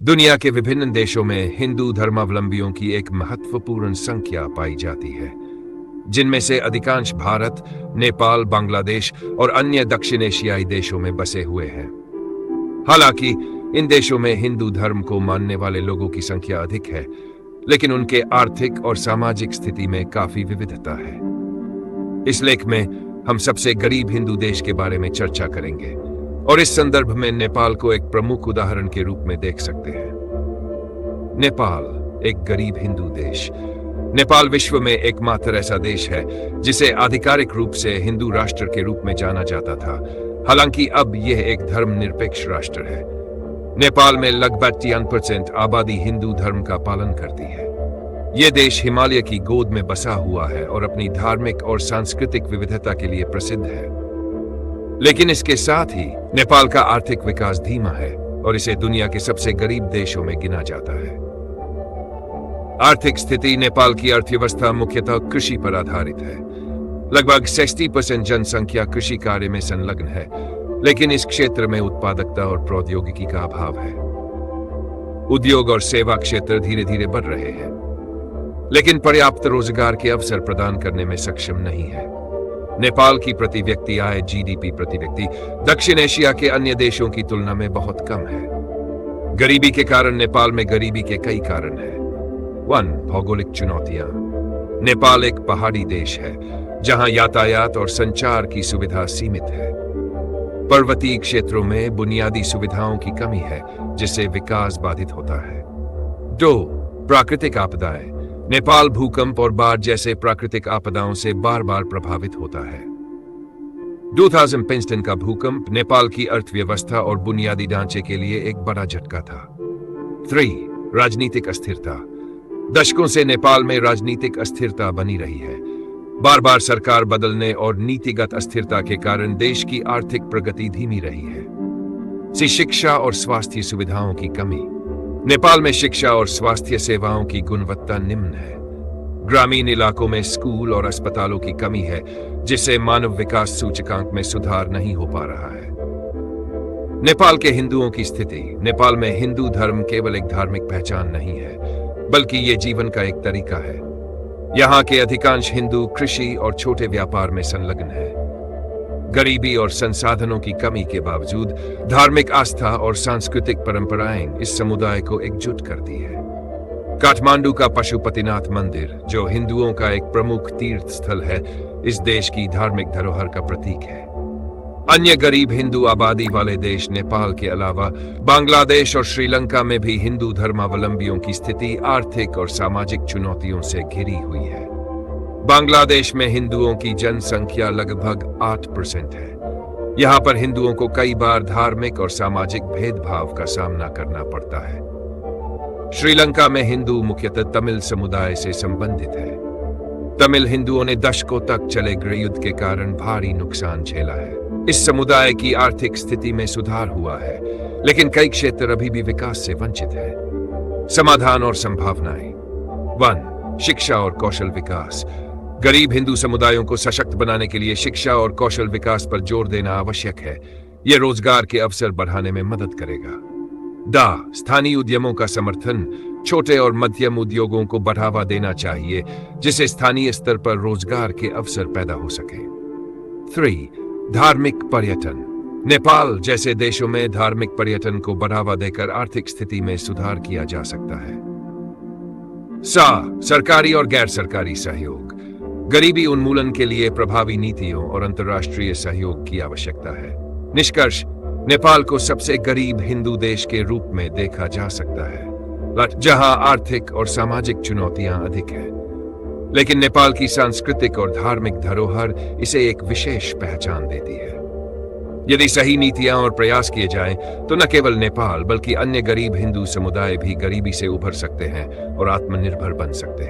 दुनिया के विभिन्न देशों में हिंदू धर्मावलंबियों की एक महत्वपूर्ण संख्या पाई जाती है, जिनमें से अधिकांश भारत, नेपाल, बांग्लादेश और अन्य दक्षिण एशियाई देशों में बसे हुए हैं। हालांकि इन देशों में हिंदू धर्म को मानने वाले लोगों की संख्या अधिक है, लेकिन उनके आर्थिक और सामाजिक स्थिति में काफी विविधता है। इस लेख में हम सबसे गरीब हिंदू देश के बारे में चर्चा करेंगे और इस संदर्भ में नेपाल को एक प्रमुख उदाहरण के रूप में देख सकते हैं। नेपाल एक गरीब हिंदू देश। नेपाल विश्व में एकमात्र ऐसा देश है जिसे आधिकारिक रूप से हिंदू राष्ट्र के रूप में जाना जाता था, हालांकि अब यह एक धर्मनिरपेक्ष राष्ट्र है। नेपाल में लगभग 93% आबादी हिंदू धर्म का पालन करती है। यह देश हिमालय की गोद में बसा हुआ है और अपनी धार्मिक और सांस्कृतिक विविधता के लिए प्रसिद्ध है। लेकिन इसके साथ ही नेपाल का आर्थिक विकास धीमा है और इसे दुनिया के सबसे गरीब देशों में गिना जाता है। आर्थिक स्थिति: नेपाल की अर्थव्यवस्था मुख्यतः कृषि पर आधारित है। लगभग 60% जनसंख्या कृषि कार्य में संलग्न है, लेकिन इस क्षेत्र में उत्पादकता और प्रौद्योगिकी का अभाव है। उद्योग और सेवा क्षेत्र धीरे धीरे बढ़ रहे हैं, लेकिन पर्याप्त रोजगार के अवसर प्रदान करने में सक्षम नहीं है। नेपाल की प्रति व्यक्ति आय (जीडीपी) प्रति व्यक्ति दक्षिण एशिया के अन्य देशों की तुलना में बहुत कम है। गरीबी के कारण: नेपाल में गरीबी के कई कारण हैं। 1. भौगोलिक चुनौतियां। नेपाल एक पहाड़ी देश है जहां यातायात और संचार की सुविधा सीमित है। पर्वतीय क्षेत्रों में बुनियादी सुविधाओं की कमी है, जिससे विकास बाधित होता है। 2. प्राकृतिक आपदाएं। नेपाल भूकंप और बाढ़ जैसे प्राकृतिक आपदाओं से बार बार प्रभावित होता है। 2015 का भूकंप नेपाल की अर्थव्यवस्था और बुनियादी ढांचे के लिए एक बड़ा झटका था। 3. राजनीतिक अस्थिरता। दशकों से नेपाल में राजनीतिक अस्थिरता बनी रही है। बार बार सरकार बदलने और नीतिगत अस्थिरता के कारण देश की आर्थिक प्रगति धीमी रही है। शिक्षा और स्वास्थ्य सुविधाओं की कमी। नेपाल में शिक्षा और स्वास्थ्य सेवाओं की गुणवत्ता निम्न है। ग्रामीण इलाकों में स्कूल और अस्पतालों की कमी है, जिससे मानव विकास सूचकांक में सुधार नहीं हो पा रहा है। नेपाल के हिंदुओं की स्थिति। नेपाल में हिंदू धर्म केवल एक धार्मिक पहचान नहीं है, बल्कि ये जीवन का एक तरीका है। यहाँ के अधिकांश हिंदू कृषि और छोटे व्यापार में संलग्न है। गरीबी और संसाधनों की कमी के बावजूद धार्मिक आस्था और सांस्कृतिक परंपराएं इस समुदाय को एकजुट करती है। काठमांडू का पशुपतिनाथ मंदिर, जो हिंदुओं का एक प्रमुख तीर्थ स्थल है, इस देश की धार्मिक धरोहर का प्रतीक है। अन्य गरीब हिंदू आबादी वाले देश नेपाल के अलावा बांग्लादेश और श्रीलंका में भी हिंदू धर्मावलंबियों की स्थिति आर्थिक और सामाजिक चुनौतियों से घिरी हुई है। बांग्लादेश में हिंदुओं की जनसंख्या लगभग 8% है। यहाँ पर हिंदुओं को कई बार धार्मिक और सामाजिक भेदभाव का सामना करना पड़ता है। श्रीलंका में हिंदू मुख्यतः तमिल समुदाय से संबंधित है। तमिल हिंदुओं ने दशकों तक चले गृहयुद्ध के कारण भारी नुकसान झेला है। इस समुदाय की आर्थिक स्थिति में सुधार हुआ है, लेकिन कई क्षेत्र अभी भी विकास से वंचित है। समाधान और संभावनाएं। 1. शिक्षा और कौशल विकास। गरीब हिंदू समुदायों को सशक्त बनाने के लिए शिक्षा और कौशल विकास पर जोर देना आवश्यक है। यह रोजगार के अवसर बढ़ाने में मदद करेगा। स्थानीय उद्यमों का समर्थन। छोटे और मध्यम उद्योगों को बढ़ावा देना चाहिए, जिससे स्थानीय स्तर पर रोजगार के अवसर पैदा हो सके। 3. धार्मिक पर्यटन। नेपाल जैसे देशों में धार्मिक पर्यटन को बढ़ावा देकर आर्थिक स्थिति में सुधार किया जा सकता है। सरकारी और गैर सरकारी सहयोग। गरीबी उन्मूलन के लिए प्रभावी नीतियों और अंतर्राष्ट्रीय सहयोग की आवश्यकता है। निष्कर्ष: नेपाल को सबसे गरीब हिंदू देश के रूप में देखा जा सकता है, जहां आर्थिक और सामाजिक चुनौतियां अधिक हैं। लेकिन नेपाल की सांस्कृतिक और धार्मिक धरोहर इसे एक विशेष पहचान देती है। यदि सही नीतियां और प्रयास किए जाएं, तो न केवल नेपाल बल्कि अन्य गरीब हिंदू समुदाय भी गरीबी से उभर सकते हैं और आत्मनिर्भर बन सकते हैं।